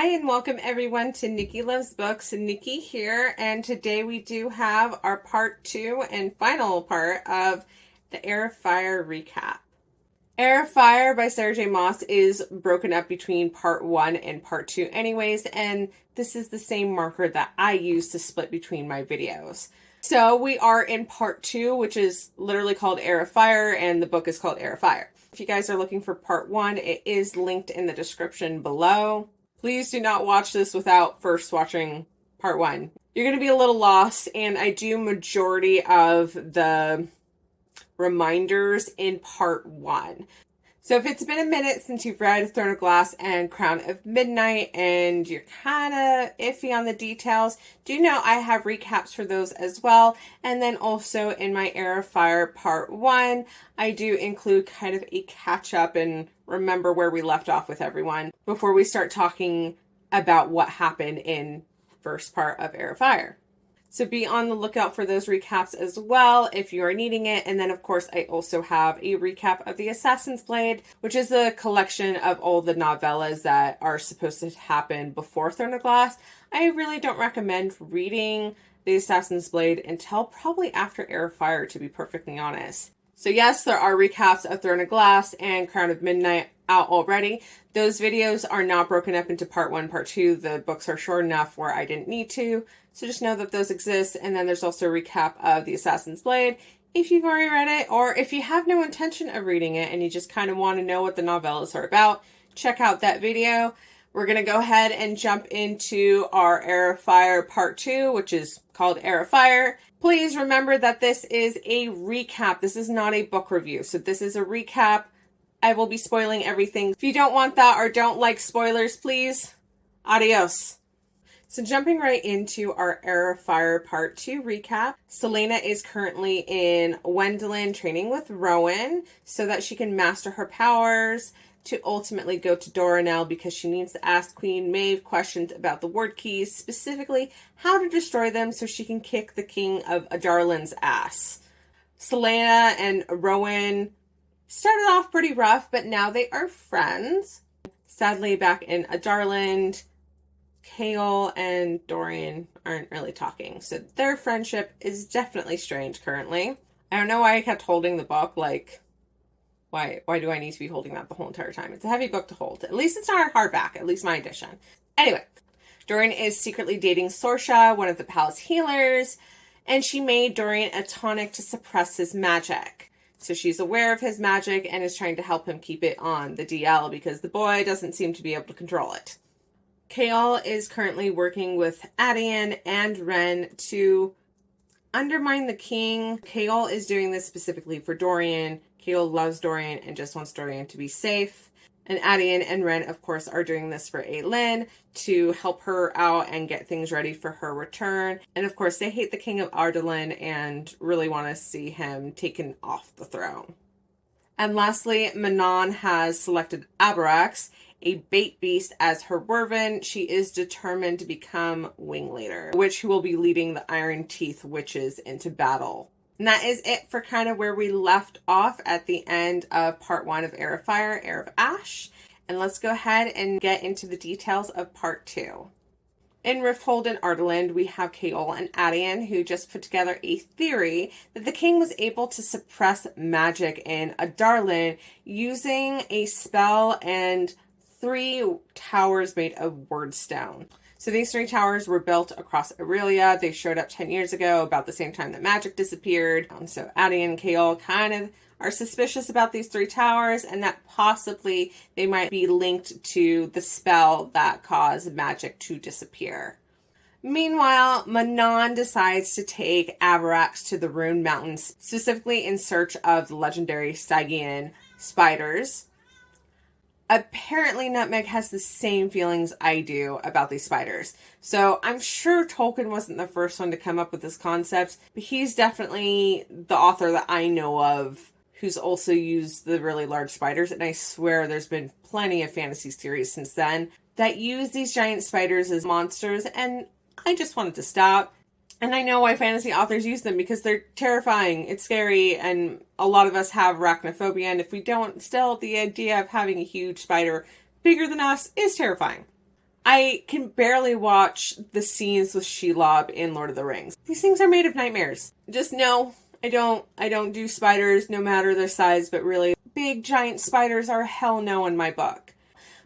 Hi and welcome everyone to Nikki Loves Books. Nikki here, and today we do have our part 2 and final part of the Heir of Fire recap. Heir of Fire by Sarah J. Maas is broken up between part 1 and part 2 anyways, and this is the same marker that I use to split between my videos. So we are in part 2, which is literally called Heir of Fire, and the book is called Heir of Fire. If you guys are looking for part 1, it is linked in the description below. Please do not watch this without first watching part 1. You're going to be a little lost, and I do majority of the reminders in part 1. So if it's been a minute since you've read Throne of Glass and Crown of Midnight and you're kind of iffy on the details, do know I have recaps for those as well. And then also in my Heir of Fire part 1, I do include kind of a catch up and remember where we left off with everyone before we start talking about what happened in first part of Heir of Fire. So be on the lookout for those recaps as well if you are needing it. And then, of course, I also have a recap of The Assassin's Blade, which is a collection of all the novellas that are supposed to happen before Throne of Glass. I really don't recommend reading The Assassin's Blade until probably after Heir of Fire, to be perfectly honest. So yes, there are recaps of Throne of Glass and Crown of Midnight out already. Those videos are not broken up into part 1, part 2. The books are short enough where I didn't need to. So just know that those exist. And then there's also a recap of The Assassin's Blade if you've already read it, or if you have no intention of reading it and you just kind of want to know what the novellas are about, check out that video. We're going to go ahead and jump into our Heir of Fire part 2, which is called Heir of Fire. Please remember that this is a recap. This is not a book review. So this is a recap. I will be spoiling everything. If you don't want that or don't like spoilers, please, adios. So jumping right into our Heir of Fire part 2 recap, Selena is currently in Wendelin training with Rowan so that she can master her powers to ultimately go to Dorian because she needs to ask Queen Maeve questions about the Wyrdkeys, specifically how to destroy them so she can kick the king of Adarlan's ass. Selena and Rowan started off pretty rough, but now they are friends. Sadly, back in Adarlan, Chaol and Dorian aren't really talking, so their friendship is definitely strained currently. I don't know why I kept holding the book, like, why do I need to be holding that the whole entire time? It's a heavy book to hold. At least it's not a hardback, at least my edition. Anyway, Dorian is secretly dating Sorsha, one of the palace healers, and she made Dorian a tonic to suppress his magic. So she's aware of his magic and is trying to help him keep it on the DL because the boy doesn't seem to be able to control it. Chaol is currently working with Adarlan and Ren to undermine the king. Chaol is doing this specifically for Dorian. Chaol loves Dorian and just wants Dorian to be safe. And Adarlan and Ren, of course, are doing this for Aelin to help her out and get things ready for her return. And of course, they hate the king of Adarlan and really want to see him taken off the throne. And lastly, Manon has selected Abrax, a bait beast, as her Wyvern. She is determined to become wing leader, which will be leading the Iron Teeth witches into battle. And that is it for kind of where we left off at the end of part 1 of Heir of Fire, Heir of Ash. And let's go ahead and get into the details of part 2. In Rifthold and Adarlan, we have Chaol and Adarlan, who just put together a theory that the king was able to suppress magic in Adarlan using a spell and 3 towers made of Wyrdstone. So these 3 towers were built across Aurelia. They showed up 10 years ago, about the same time that magic disappeared. So Adarlan and Chaol kind of are suspicious about these 3 towers and that possibly they might be linked to the spell that caused magic to disappear. Meanwhile, Manon decides to take Abrax to the Rune Mountains, specifically in search of the legendary Stygian spiders. Apparently, Nutmeg has the same feelings I do about these spiders. So I'm sure Tolkien wasn't the first one to come up with this concept, but he's definitely the author that I know of who's also used the really large spiders. And I swear there's been plenty of fantasy series since then that use these giant spiders as monsters. And I just wanted to stop. And I know why fantasy authors use them, because they're terrifying. It's scary, and a lot of us have arachnophobia, and if we don't, still the idea of having a huge spider bigger than us is terrifying. I can barely watch the scenes with Shelob in Lord of the Rings. These things are made of nightmares. Just no, I don't do spiders no matter their size, but really big giant spiders are hell no in my book.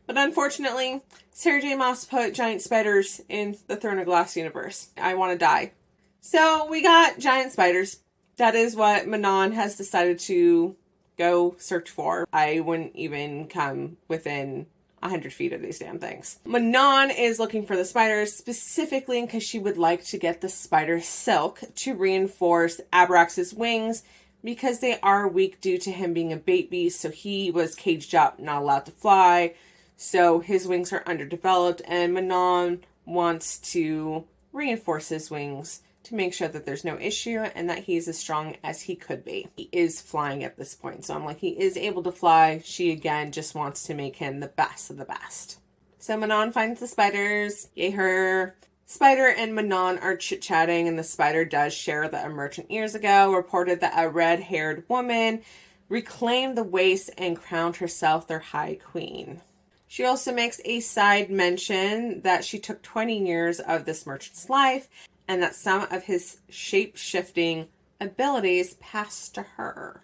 But unfortunately, Sarah J. Maas put giant spiders in the Throne of Glass universe. I want to die. So we got giant spiders. That is what Manon has decided to go search for. I wouldn't even come within 100 feet of these damn things. Manon is looking for the spiders specifically because she would like to get the spider silk to reinforce Abrax's wings because they are weak due to him being a bait beast. So he was caged up, not allowed to fly. So his wings are underdeveloped, and Manon wants to reinforce his wings to make sure that there's no issue and that he's as strong as he could be. He is flying at this point, so I'm like, he is able to fly. She, again, just wants to make him the best of the best. So Manon finds the spiders. Yay, her. Spider and Manon are chit-chatting, and the spider does share that a merchant years ago reported that a red-haired woman reclaimed the waste and crowned herself their high queen. She also makes a side mention that she took 20 years of this merchant's life and that some of his shape-shifting abilities passed to her.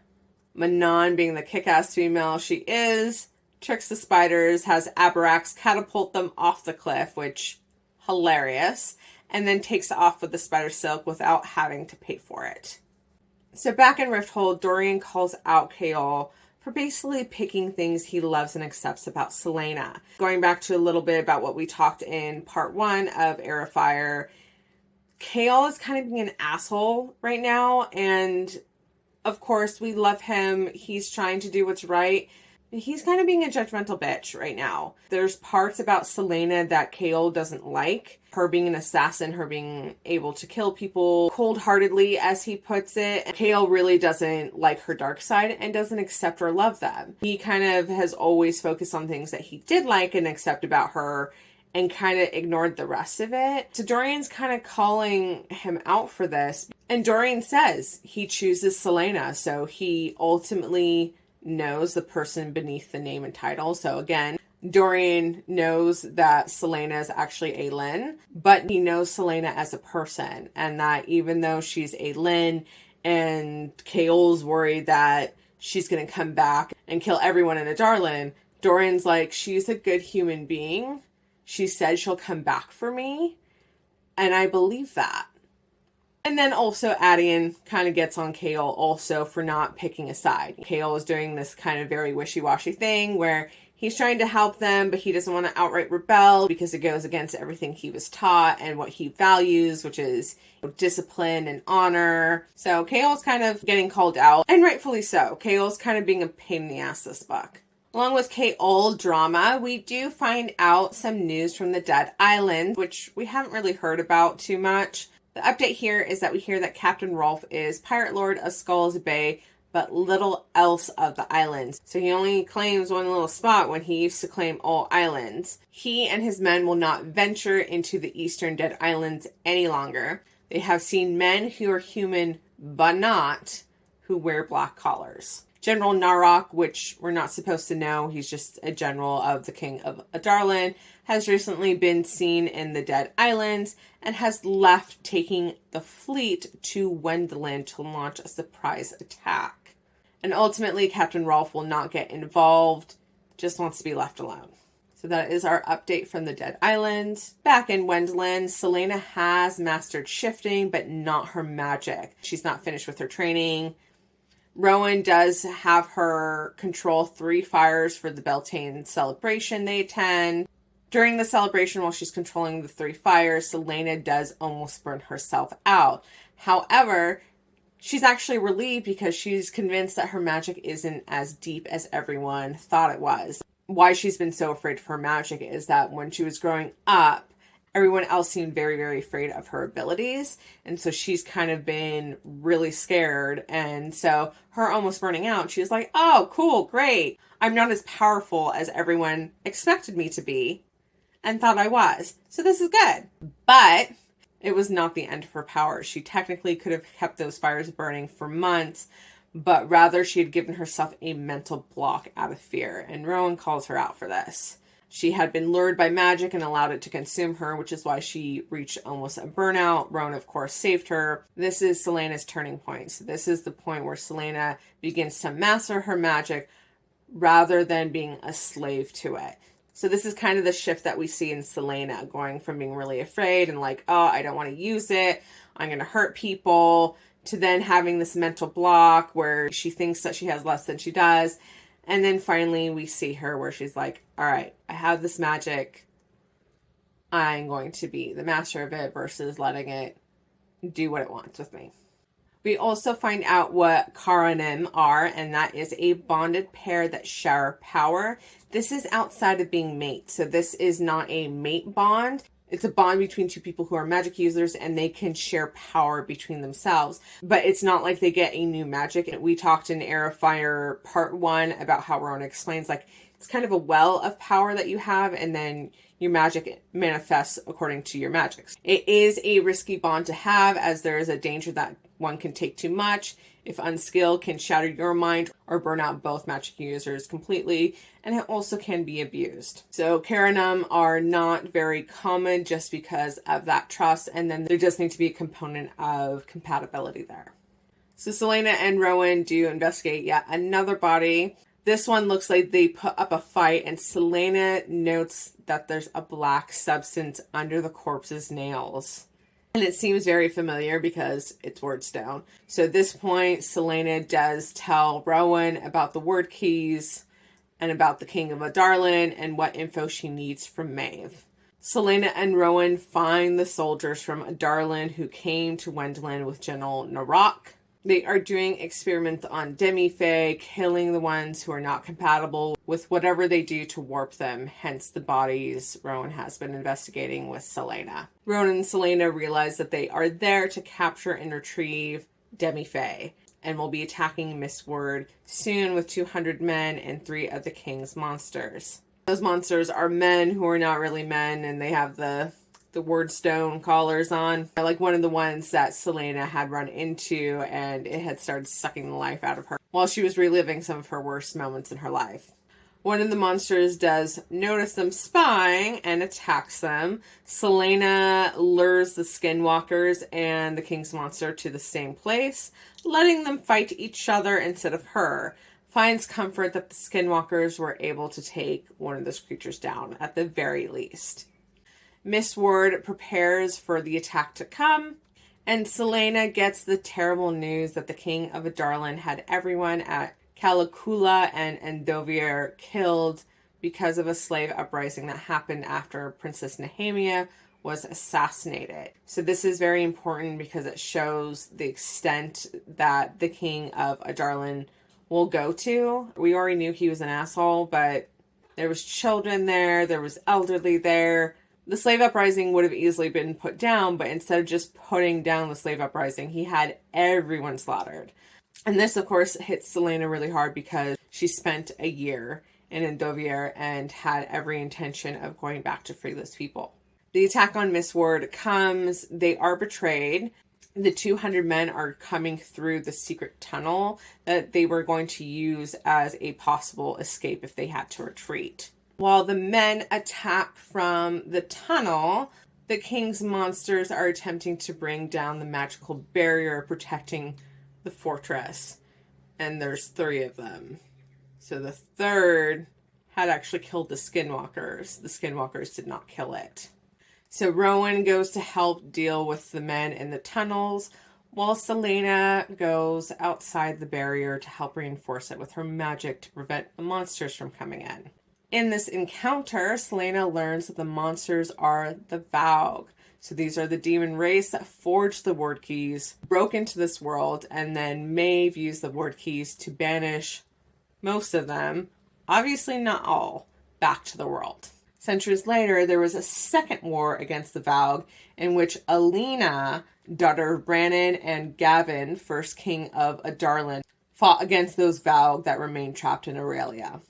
Manon, being the kick-ass female she is, tricks the spiders, has Abrax catapult them off the cliff, which, hilarious, and then takes off with the spider silk without having to pay for it. So back in Rifthold, Dorian calls out Chaol for basically picking things he loves and accepts about Selena. Going back to a little bit about what we talked in part 1 of Heir, Chaol is kind of being an asshole right now, and of course we love him. He's trying to do what's right. He's kind of being a judgmental bitch right now. There's parts about Selena that Chaol doesn't like. Her being an assassin, her being able to kill people cold-heartedly, as he puts it. Chaol really doesn't like her dark side and doesn't accept or love them. He kind of has always focused on things that he did like and accept about her and kind of ignored the rest of it. So Dorian's kind of calling him out for this. And Dorian says he chooses Selena, so he ultimately knows the person beneath the name and title. So again, Dorian knows that Selena is actually Aelin, but he knows Selena as a person, and that even though she's Aelin and Chaol's worried that she's going to come back and kill everyone in Adarlan, Dorian's like, she's a good human being. She said she'll come back for me, and I believe that. And then also Adarlan kind of gets on Chaol also for not picking a side. Chaol is doing this kind of very wishy-washy thing where he's trying to help them, but he doesn't want to outright rebel because it goes against everything he was taught and what he values, which is discipline and honor. So Chaol's kind of getting called out, and rightfully so. Chaol's kind of being a pain in the ass this book. Along with Chaol drama, we do find out some news from the Dead Island, which we haven't really heard about too much. The update here is that we hear that Captain Rolfe is Pirate Lord of Skulls Bay, but little else of the islands. So he only claims one little spot when he used to claim all islands. He and his men will not venture into the eastern Dead Islands any longer. They have seen men who are human, but not, who wear black collars. General Narok, which we're not supposed to know, he's just a general of the King of Adarlan, has recently been seen in the Dead Islands and has left, taking the fleet to Wendland to launch a surprise attack. And ultimately, Captain Rolfe will not get involved, just wants to be left alone. So that is our update from the Dead Islands. Back in Wendland, Selena has mastered shifting, but not her magic. She's not finished with her training. Rowan does have her control 3 fires for the Beltane celebration they attend. During the celebration, while she's controlling the 3 fires, Selena does almost burn herself out. However, she's actually relieved because she's convinced that her magic isn't as deep as everyone thought it was. Why she's been so afraid of her magic is that when she was growing up, everyone else seemed very, very afraid of her abilities. And so she's kind of been really scared. And so her almost burning out, she was like, oh, cool, great. I'm not as powerful as everyone expected me to be and thought I was. So this is good. But it was not the end of her powers. She technically could have kept those fires burning for months, but rather she had given herself a mental block out of fear. And Rowan calls her out for this. She had been lured by magic and allowed it to consume her, which is why she reached almost a burnout. Rowan, of course, saved her. This is Selena's turning point. So this is the point where Selena begins to master her magic rather than being a slave to it. So this is kind of the shift that we see in Selena, going from being really afraid and like, oh, I don't want to use it, I'm going to hurt people, to then having this mental block where she thinks that she has less than she does. And then finally we see her where she's like, all right, I have this magic, I'm going to be the master of it versus letting it do what it wants with me. We also find out what Karanim are, and that is a bonded pair that share power. This is outside of being mates, so this is not a mate bond. It's a bond between two people who are magic users, and they can share power between themselves. But it's not like they get a new magic. We talked in Heir of Fire Part 1 about how Rowan explains, like, it's kind of a well of power that you have, and then your magic manifests according to your magics. It is a risky bond to have, as there is a danger that one can take too much, if unskilled, can shatter your mind or burn out both magic users completely, and it also can be abused. So Karanum are not very common just because of that trust, and then there does need to be a component of compatibility there. So Selena and Rowan do investigate yet another body. This one looks like they put up a fight, and Selena notes that there's a black substance under the corpse's nails. And it seems very familiar because it's Wyrdstone. So at this point, Selena does tell Rowan about the Wyrdkeys and about the King of Adarlan and what info she needs from Maeve. Selena and Rowan find the soldiers from Adarlan who came to Wendland with General Narok. They are doing experiments on demi-fae, killing the ones who are not compatible with whatever they do to warp them, hence the bodies Rowan has been investigating with Selena. Rowan and Selena realize that they are there to capture and retrieve demi-fae, and will be attacking Mistward soon with 200 men and 3 of the king's monsters. Those monsters are men who are not really men, and they have the Wyrdstone collars on. Like one of the ones that Selena had run into, and it had started sucking the life out of her while she was reliving some of her worst moments in her life. One of the monsters does notice them spying and attacks them. Selena lures the skinwalkers and the king's monster to the same place, letting them fight each other instead of her. Finds comfort that the skinwalkers were able to take one of those creatures down at the very least. Mistward prepares for the attack to come, and Selena gets the terrible news that the King of Adarlan had everyone at Calicula and Endovier killed because of a slave uprising that happened after Princess Nehemia was assassinated. So this is very important because it shows the extent that the King of Adarlan will go to. We already knew he was an asshole, but there was children there was elderly there. The slave uprising would have easily been put down, but instead of just putting down the slave uprising, he had everyone slaughtered. And this, of course, hits Selena really hard because she spent a year in Endovier and had every intention of going back to free those people. The attack on Mistward comes. They are betrayed. The 200 men are coming through the secret tunnel that they were going to use as a possible escape if they had to retreat. While the men attack from the tunnel, the king's monsters are attempting to bring down the magical barrier protecting the fortress. And there's 3 of them. So the 3rd had actually killed the skinwalkers. The skinwalkers did not kill it. So Rowan goes to help deal with the men in the tunnels, while Selena goes outside the barrier to help reinforce it with her magic to prevent the monsters from coming in. In this encounter, Selena learns that the monsters are the Vaug. So these are the demon race that forged the Wyrdkeys, broke into this world, and then Maeve used the Wyrdkeys to banish most of them, obviously not all, back to the world. Centuries later, there was a second war against the Vaug, in which Alina, daughter of Brannon, and Gavin, first king of Adarlan, fought against those Vaug that remained trapped in Aurelia.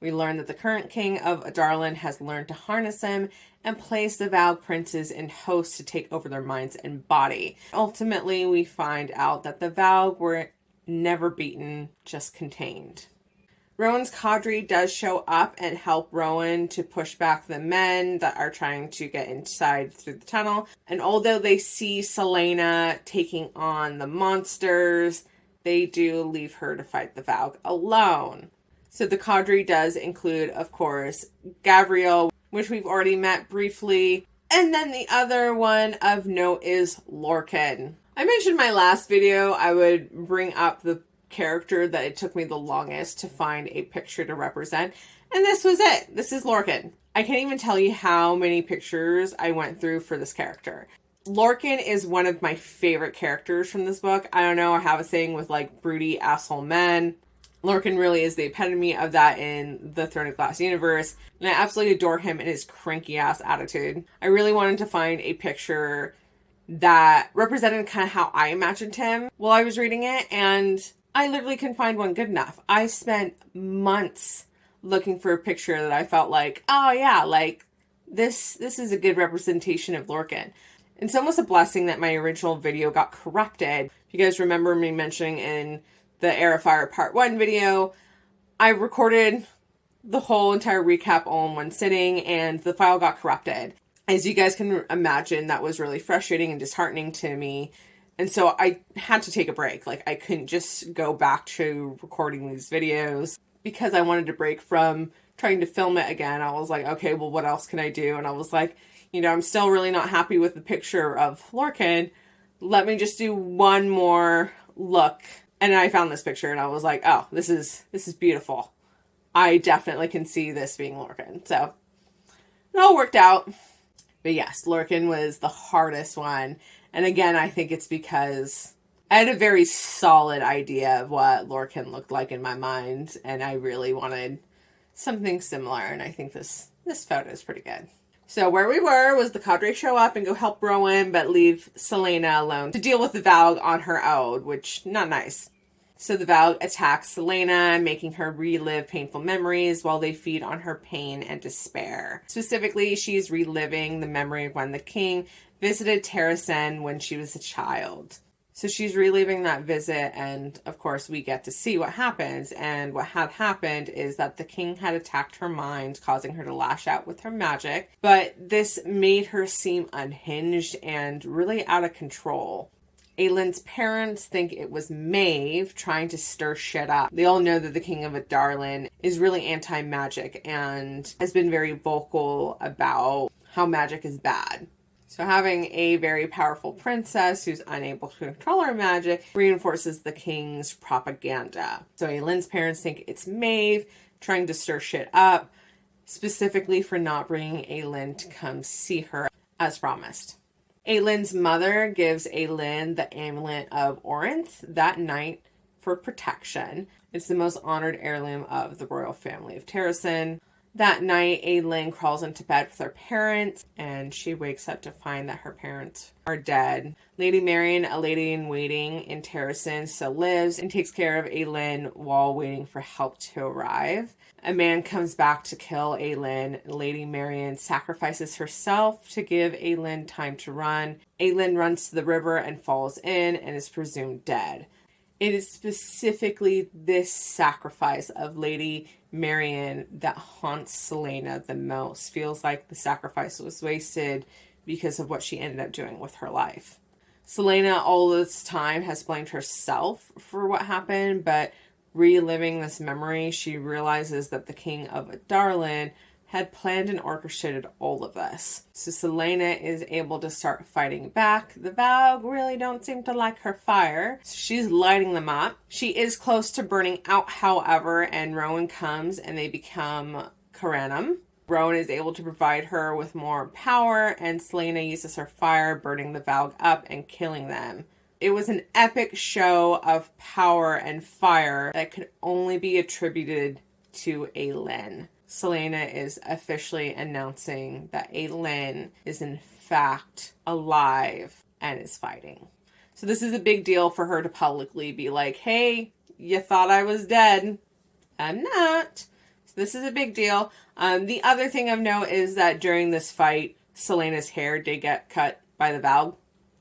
We learn that the current king of Adarlan has learned to harness them and place the Vaug princes in hosts to take over their minds and body. Ultimately, we find out that the Vaug were never beaten, just contained. Rowan's cadre does show up and help Rowan to push back the men that are trying to get inside through the tunnel. And although they see Selena taking on the monsters, they do leave her to fight the Valg alone. So the cadre does include, of course, Gabriel, which we've already met briefly. And then the other one of note is Lorcan. I mentioned in my last video I would bring up the character that it took me the longest to find a picture to represent, and this was it. This is Lorcan. I can't even tell you how many pictures I went through for this character. Lorcan is one of my favorite characters from this book. I don't know, I have a thing with like broody asshole men. Lorcan really is the epitome of that in the Throne of Glass universe, and I absolutely adore him and his cranky ass attitude. I really wanted to find a picture that represented kind of how I imagined him while I was reading it, and I literally couldn't find one good enough. I spent months looking for a picture that I felt like, oh yeah, like this is a good representation of Lorcan. It's almost a blessing that my original video got corrupted. If you guys remember me mentioning in the Heir of Fire Part 1 video, I recorded the whole entire recap all in one sitting, and the file got corrupted. As you guys can imagine, that was really frustrating and disheartening to me. And so I had to take a break. Like, I couldn't just go back to recording these videos because I wanted to break from trying to film it again. I was like, okay, well, what else can I do? And I was like, I'm still really not happy with the picture of Lorcan. Let me just do one more look. And I found this picture and I was like, oh, this is beautiful. I definitely can see this being Lorcan. So it all worked out. But yes, Lorcan was the hardest one. And again, I think it's because I had a very solid idea of what Lorcan looked like in my mind. And I really wanted something similar. And I think this photo is pretty good. So where we were was the cadre show up and go help Rowan, but leave Selena alone to deal with the Valg on her own, which, not nice. So the Valg attacks Selena, making her relive painful memories while they feed on her pain and despair. Specifically, she's reliving the memory of when the king visited Terrasen when she was a child. So she's reliving that visit, and of course we get to see what happens. And what had happened is that the king had attacked her mind, causing her to lash out with her magic. But this made her seem unhinged and really out of control. Aelin's parents think it was Maeve trying to stir shit up. They all know that the king of Adarlan is really anti-magic and has been very vocal about how magic is bad. So having a very powerful princess who's unable to control her magic reinforces the king's propaganda. So Aelin's parents think it's Maeve trying to stir shit up, specifically for not bringing Aelin to come see her as promised. Aelin's mother gives Aelin the amulet of Orinth that night for protection. It's the most honored heirloom of the royal family of Terrasen. That night, Aelin crawls into bed with her parents, and she wakes up to find that her parents are dead. Lady Marion, a lady in waiting in Terrasen, still lives and takes care of Aelin while waiting for help to arrive. A man comes back to kill Aelin. Lady Marion sacrifices herself to give Aelin time to run. Aelin runs to the river and falls in and is presumed dead. It is specifically this sacrifice of Lady Marion that haunts Selena the most. Feels like the sacrifice was wasted because of what she ended up doing with her life. Selena all this time has blamed herself for what happened, but reliving this memory, she realizes that the king of Adarlan had planned and orchestrated all of this. So Selena is able to start fighting back. The Valg really don't seem to like her fire, so she's lighting them up. She is close to burning out, however, and Rowan comes and they become Karanum. Rowan is able to provide her with more power, and Selena uses her fire, burning the Valg up and killing them. It was an epic show of power and fire that could only be attributed to Aelin. Selena is officially announcing that Aelin is in fact alive and is fighting. So this is a big deal for her to publicly be like, hey, you thought I was dead. I'm not. So this is a big deal. The other thing of note is that during this fight, Selena's hair did get cut by the Valg.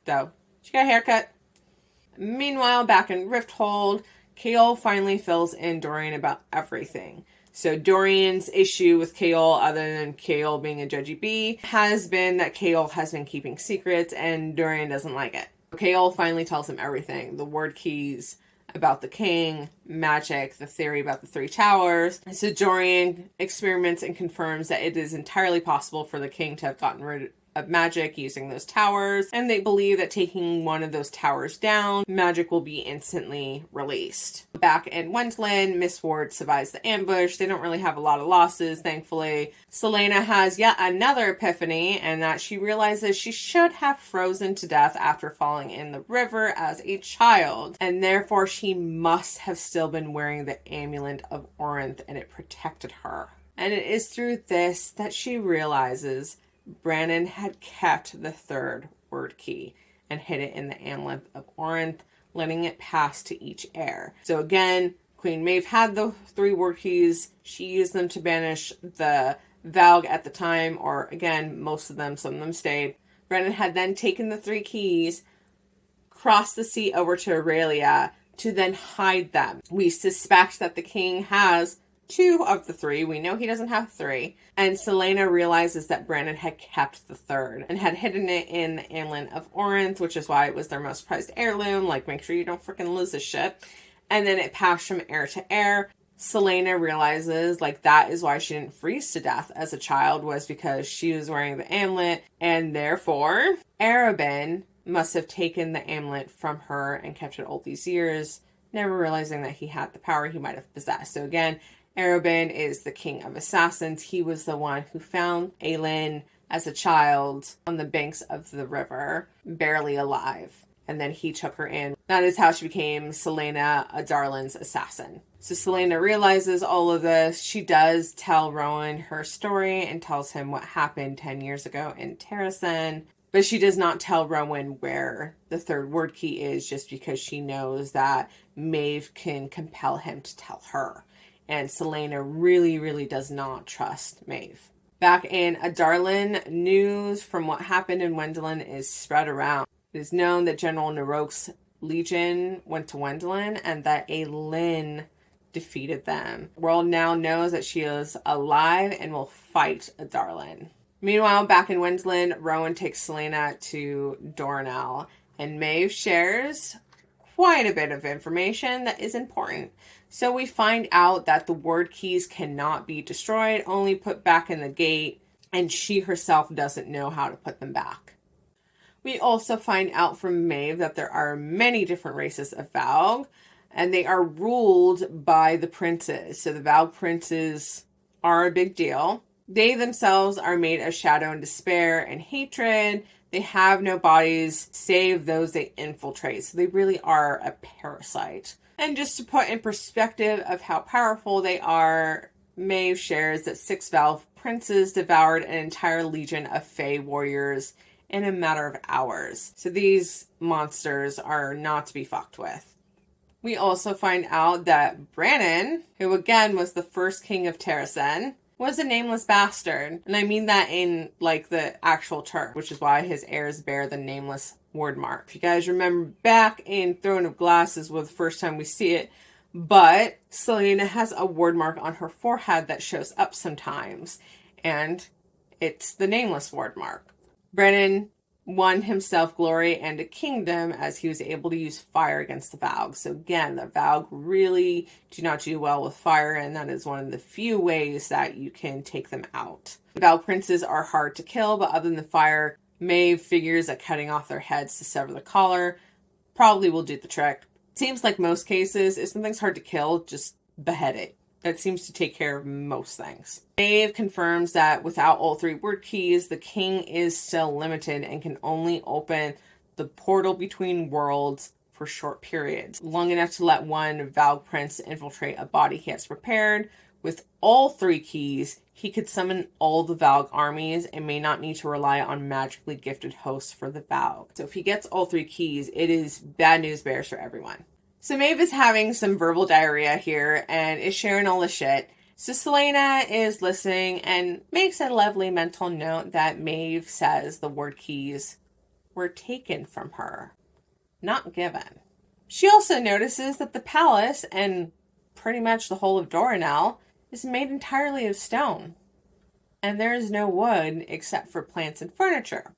So she got a haircut. Meanwhile, back in Rifthold, Chaol finally fills in Dorian about everything. So Dorian's issue with Chaol, other than Chaol being a judgy bee, has been that Chaol has been keeping secrets and Dorian doesn't like it. Chaol finally tells him everything. The Wyrdkeys, about the king, magic, the theory about the three towers. So Dorian experiments and confirms that it is entirely possible for the king to have gotten rid of magic using those towers, and they believe that taking one of those towers down, magic will be instantly released. Back in Wendland, Mistward survives the ambush. They don't really have a lot of losses, thankfully. Selena has yet another epiphany, and that she realizes she should have frozen to death after falling in the river as a child, and therefore she must have still been wearing the amulet of Orinth, and it protected her. And it is through this that she realizes Manon had kept the third Wyrdkey and hid it in the amulet of Orinth, letting it pass to each heir. So again, Queen Maeve had the three Wyrdkeys. She used them to banish the Valg at the time, or again, most of them, some of them stayed. Manon had then taken the three keys, crossed the sea over to Aurelia to then hide them. We suspect that the king has two of the three. We know he doesn't have three. And Selena realizes that Manon had kept the third and had hidden it in the amulet of Orinth, which is why it was their most prized heirloom. Like, make sure you don't freaking lose this shit. And then it passed from heir to heir. Selena realizes, like, that is why she didn't freeze to death as a child, was because she was wearing the amulet, and therefore Arobin must have taken the amulet from her and kept it all these years, never realizing that he had the power he might have possessed. So again, Arobin is the king of assassins. He was the one who found Aelin as a child on the banks of the river, barely alive. And then he took her in. That is how she became Selena, Adarlan's assassin. So Selena realizes all of this. She does tell Rowan her story and tells him what happened 10 years ago in Terrasen. But she does not tell Rowan where the third Wyrdkey is, just because she knows that Maeve can compel him to tell her. And Selena really, really does not trust Maeve. Back in Adarlan, news from what happened in Wendland is spread around. It is known that General Narok's legion went to Wendland and that Aelin defeated them. The world now knows that she is alive and will fight Adarlan. Meanwhile, back in Wendland, Rowan takes Selena to Dornell, and Maeve shares quite a bit of information that is important. So we find out that the Wyrdkeys cannot be destroyed, only put back in the gate, and she herself doesn't know how to put them back. We also find out from Maeve that there are many different races of Valg, and they are ruled by the princes. So the Valg princes are a big deal. They themselves are made of shadow and despair and hatred. They have no bodies save those they infiltrate. So they really are a parasite. And just to put in perspective of how powerful they are, Maeve shares that 6 Valve princes devoured an entire legion of Fae warriors in a matter of hours. So these monsters are not to be fucked with. We also find out that Manon, who again was the first king of Terrasen, was a nameless bastard. And I mean that in, like, the actual term, which is why his heirs bear the nameless word mark. If you guys remember back in Throne of Glasses was the first time we see it, but Selena has a word mark on her forehead that shows up sometimes, and it's the nameless word mark. Manon won himself glory and a kingdom as he was able to use fire against the Valg. So again, the Valg really do not do well with fire, and that is one of the few ways that you can take them out. The Valg princes are hard to kill, but other than fire, Maeve figures that cutting off their heads to sever the collar probably will do the trick. It seems like most cases, if something's hard to kill, just behead it. That seems to take care of most things. Maeve confirms that without all 3 Wyrdkeys, the king is still limited and can only open the portal between worlds for short periods, long enough to let one Valg prince infiltrate a body he has prepared. With all 3 keys, he could summon all the Valg armies and may not need to rely on magically gifted hosts for the Valg. So if he gets all 3 keys, it is bad news bears for everyone. So Maeve is having some verbal diarrhea here and is sharing all the shit. So Selena is listening and makes a lovely mental note that Maeve says the Wyrdkeys were taken from her, not given. She also notices that the palace, and pretty much the whole of Doranel, is made entirely of stone. And there is no wood except for plants and furniture.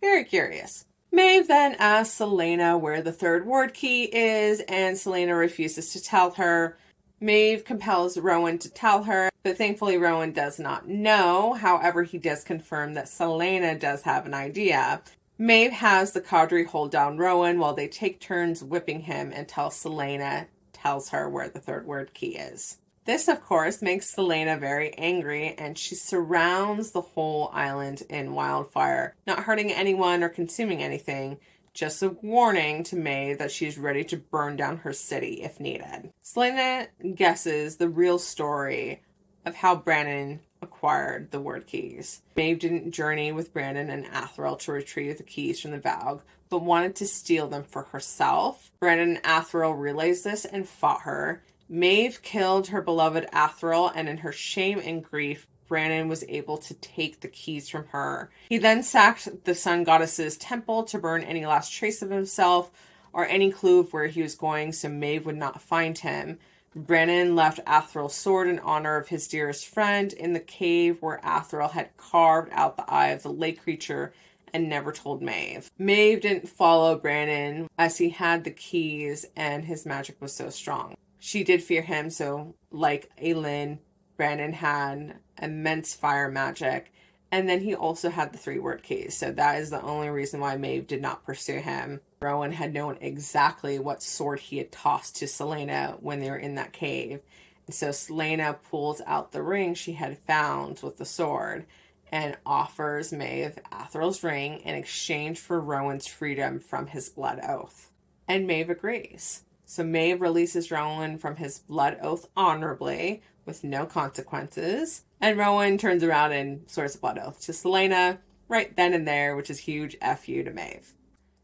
Very curious. Maeve then asks Selena where the third word key is, and Selena refuses to tell her. Maeve compels Rowan to tell her, but thankfully Rowan does not know. However, he does confirm that Selena does have an idea. Maeve has the cadre hold down Rowan while they take turns whipping him until Selena tells her where the third word key is. This, of course, makes Selena very angry, and she surrounds the whole island in wildfire, not hurting anyone or consuming anything, just a warning to Maeve that she's ready to burn down her city if needed. Selena guesses the real story of how Brandon acquired the Wyrdkeys. Maeve didn't journey with Brandon and Athril to retrieve the keys from the Valg, but wanted to steal them for herself. Brandon and Athril realized this and fought her. Maeve killed her beloved Athril, and in her shame and grief, Brandon was able to take the keys from her. He then sacked the sun goddess's temple to burn any last trace of himself or any clue of where he was going so Maeve would not find him. Brandon left Athril's sword in honor of his dearest friend in the cave where Athril had carved out the eye of the lake creature and never told Maeve. Maeve didn't follow Brandon as he had the keys and his magic was so strong. She did fear him, so like Aelin, Brandon had immense fire magic, and then he also had the 3 Wyrdkeys, so that is the only reason why Maeve did not pursue him. Rowan had known exactly what sword he had tossed to Selena when they were in that cave, and so Selena pulls out the ring she had found with the sword and offers Maeve Athril's ring in exchange for Rowan's freedom from his blood oath. And Maeve agrees. So Maeve releases Rowan from his blood oath honorably, with no consequences. And Rowan turns around and swears a blood oath to Selena right then and there, which is huge F you to Maeve.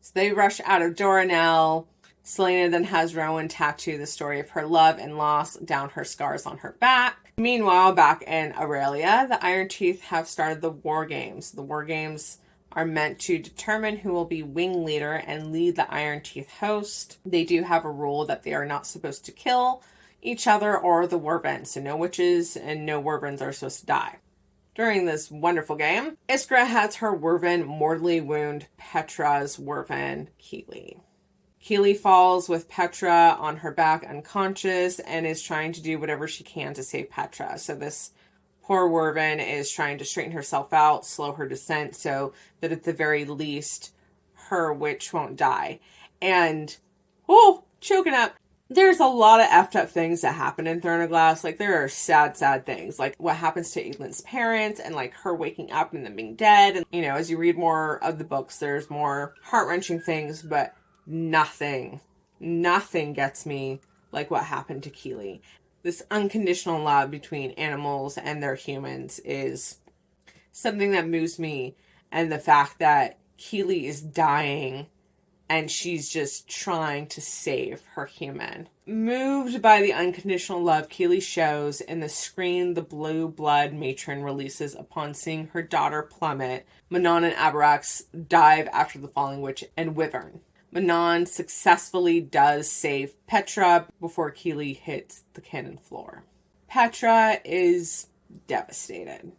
So they rush out of Doranel. Selena then has Rowan tattoo the story of her love and loss down her scars on her back. Meanwhile, back in Aurelia, the Iron Teeth have started the War Games. The War Games are meant to determine who will be wing leader and lead the Iron Teeth host. They do have a rule that they are not supposed to kill each other or the Wyverns, so no witches and no Wyverns are supposed to die. During this wonderful game, Iskra has her Wyvern mortally wound Petra's Wyvern, Keely. Keely falls with Petra on her back unconscious and is trying to do whatever she can to save Petra. So this poor Wyvern is trying to straighten herself out, slow her descent, so that at the very least, her witch won't die. And, choking up. There's a lot of effed up things that happen in Throne of Glass. Like, there are sad, sad things. Like, what happens to Aelin's parents, and, like, her waking up and them being dead. And, you know, as you read more of the books, there's more heart-wrenching things, but nothing gets me like what happened to Keely. This unconditional love between animals and their humans is something that moves me. And the fact that Keely is dying and she's just trying to save her human. Moved by the unconditional love Keely shows in the screen the blue blood matron releases upon seeing her daughter plummet, Manon and Abrax dive after the falling witch and Wyvern. Manon successfully does save Petra before Keely hits the cannon floor. Petra is devastated.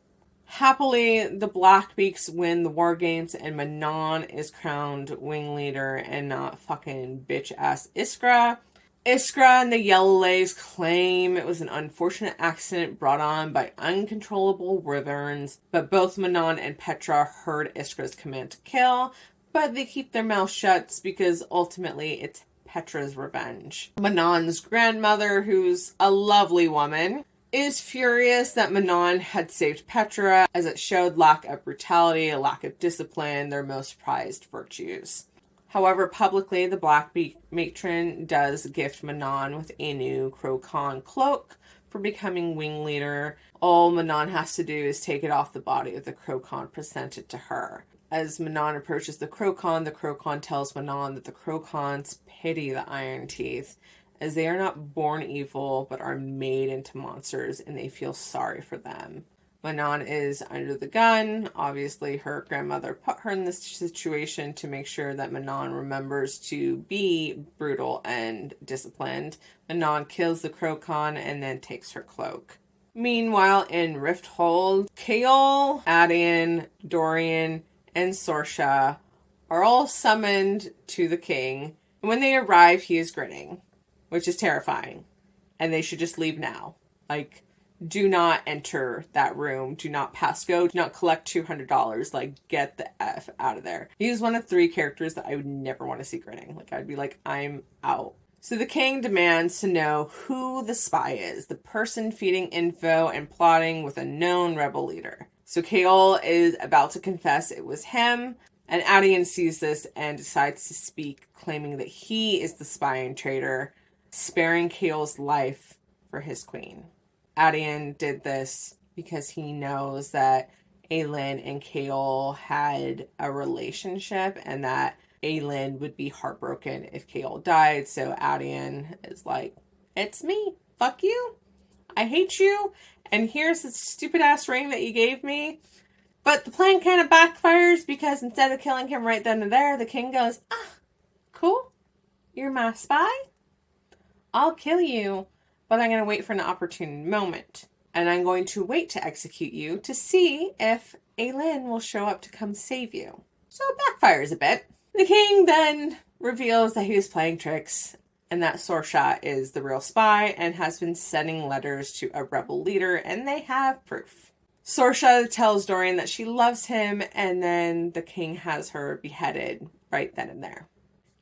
Happily, the Blackbeaks win the War Games and Manon is crowned wing leader and not fucking bitch-ass Iskra. Iskra and the Yellowlays claim it was an unfortunate accident brought on by uncontrollable wyverns, but both Manon and Petra heard Iskra's command to kill, but they keep their mouths shut because ultimately it's Petra's revenge. Manon's grandmother, who's a lovely woman, is furious that Manon had saved Petra, as it showed lack of brutality, a lack of discipline, their most prized virtues. However, publicly, the Blackbeak matron does gift Manon with a new Crocon cloak for becoming wing leader. All Manon has to do is take it off the body of the Crocon presented to her. As Manon approaches the Crocon tells Manon that the Crocons pity the Iron Teeth, as they are not born evil, but are made into monsters, and they feel sorry for them. Manon is under the gun. Obviously, her grandmother put her in this situation to make sure that Manon remembers to be brutal and disciplined. Manon kills the Crocon and then takes her cloak. Meanwhile, in Rifthold, Chaol, Adarlan, Dorian, and Sorsha are all summoned to the king. And when they arrive, he is grinning, which is terrifying. And they should just leave now. Like, do not enter that room. Do not pass go. Do not collect $200. Like, get the F out of there. He is one of 3 characters that I would never want to see grinning. Like, I'd be like, I'm out. So the king demands to know who the spy is, the person feeding info and plotting with a known rebel leader. So Chaol is about to confess it was him, and Adarlan sees this and decides to speak, claiming that he is the spy and traitor, sparing Chaol's life for his queen. Adarlan did this because he knows that Aelin and Chaol had a relationship and that Aelin would be heartbroken if Chaol died. So Adarlan is like, it's me. Fuck you. I hate you. And here's this stupid ass ring that you gave me. But the plan kind of backfires because instead of killing him right then and there, the king goes, cool. You're my spy. I'll kill you. But I'm going to wait for an opportune moment. And I'm going to wait to execute you to see if Aelin will show up to come save you. So it backfires a bit. The king then reveals that he was playing tricks and that Sorsha is the real spy and has been sending letters to a rebel leader, and they have proof. Sorsha tells Dorian that she loves him, and then the king has her beheaded right then and there.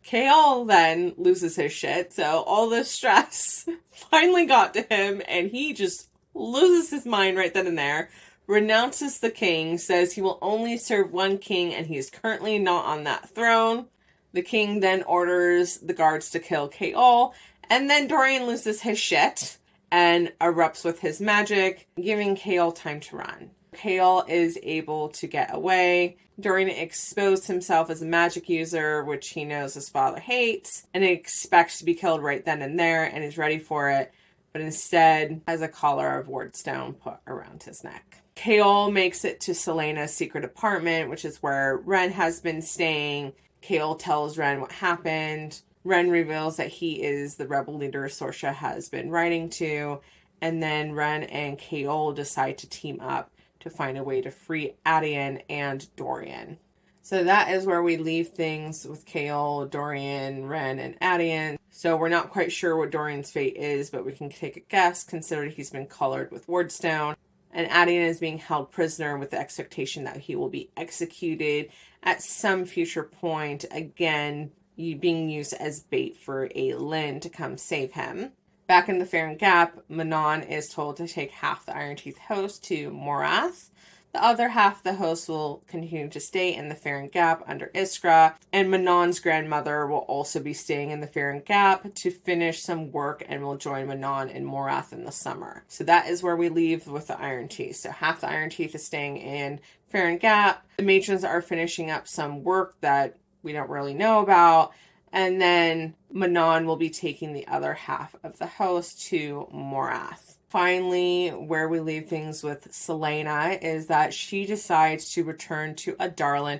Chaol then loses his shit, so all this stress finally got to him, and he just loses his mind right then and there, renounces the king, says he will only serve one king, and he is currently not on that throne. The king then orders the guards to kill Chaol, and then Dorian loses his shit and erupts with his magic, giving Chaol time to run. Chaol is able to get away. Dorian exposed himself as a magic user, which he knows his father hates, and expects to be killed right then and there, and is ready for it, but instead has a collar of wardstone put around his neck. Chaol makes it to Selena's secret apartment, which is where Ren has been staying. Chaol tells Ren what happened. Ren reveals that he is the rebel leader Sorsha has been writing to, and then Ren and Chaol decide to team up to find a way to free Adarlan and Dorian. So that is where we leave things with Chaol, Dorian, Ren, and Adarlan. So we're not quite sure what Dorian's fate is, but we can take a guess considering he's been colored with wardstone. And Adarlan is being held prisoner with the expectation that he will be executed at some future point, again, being used as bait for Aelin to come save him. Back in the Farron Gap, Manon is told to take half the Iron Teeth host to Morath. The other half of the host will continue to stay in the Farron Gap under Iskra, and Manon's grandmother will also be staying in the Farron Gap to finish some work and will join Manon in Morath in the summer. So that is where we leave with the Iron Teeth. So half the Iron Teeth is staying in Farron Gap. The matrons are finishing up some work that we don't really know about, and then Manon will be taking the other half of the host to Morath. Finally, where we leave things with Selena is that she decides to return to Adarlan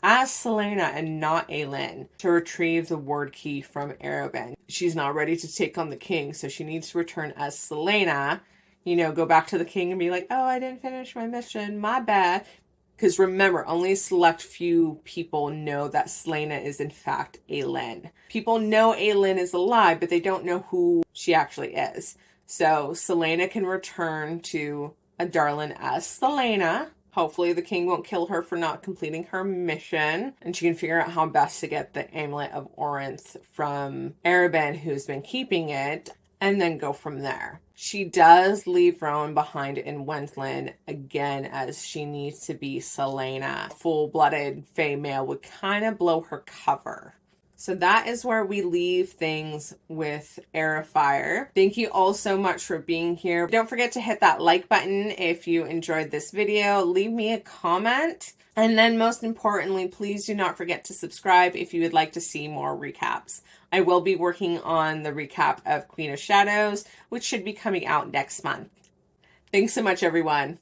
as Selena and not Aelin to retrieve the Wyrdkey from Erebin. She's not ready to take on the king, so she needs to return as Selena, go back to the king and be like, oh, I didn't finish my mission, my bad. Because remember, only a select few people know that Selena is in fact Aelin. People know Aelin is alive, but they don't know who she actually is. So Selena can return to Adarlan as Selena. Hopefully the king won't kill her for not completing her mission. And she can figure out how best to get the Amulet of Orinth from Erebin, who's been keeping it, and then go from there. She does leave Rowan behind in Wendland again, as she needs to be Selena. Full-blooded Fae male would kind of blow her cover. So that is where we leave things with Heir. Thank you all so much for being here. Don't forget to hit that like button if you enjoyed this video. Leave me a comment. And then most importantly, please do not forget to subscribe if you would like to see more recaps. I will be working on the recap of Queen of Shadows, which should be coming out next month. Thanks so much, everyone.